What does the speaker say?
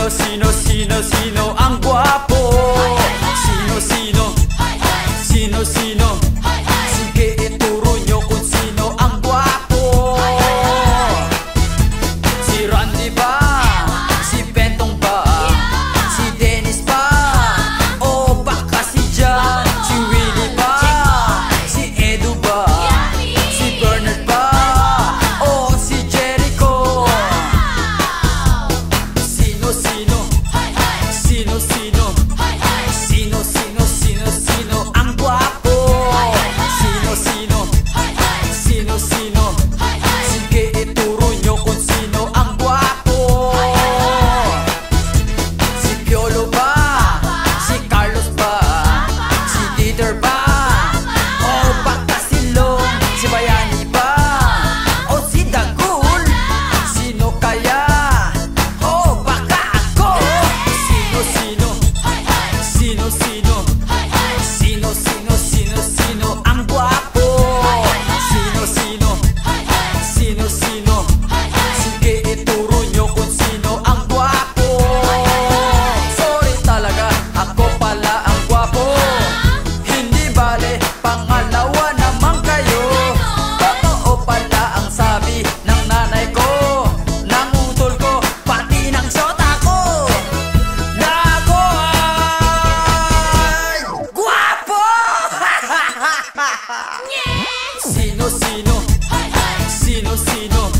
Sino ang gwapo? Sino? Sige, ituro nyo kung sino ang gwapo. Si Randy ba? Si Bentong ba? Si Dennis ba? O baka si John? Si Willie ba? Si Edu ba? Si Bernard ba? O si Jericho? Sino ang gwapo? Sino? Sige, ituro nyo kung sino ang gwapo. Si Piolo ba? Si Carlos ba? Si Dieter ba? O baka si Long? Si Bayani ba? O si Dagul? Sino kaya? O baka ako? Sino ang gwapo? Sino? Sige, ituro nyo kung sino ang gwapo. Sorry talaga, ako pala ang gwapo. Hindi bale, pangalawa naman kayo. Totoo pala ang sabi ng nanay ko, ng utol ko, pati ng syota ko, na ako ay gwapo! Sino?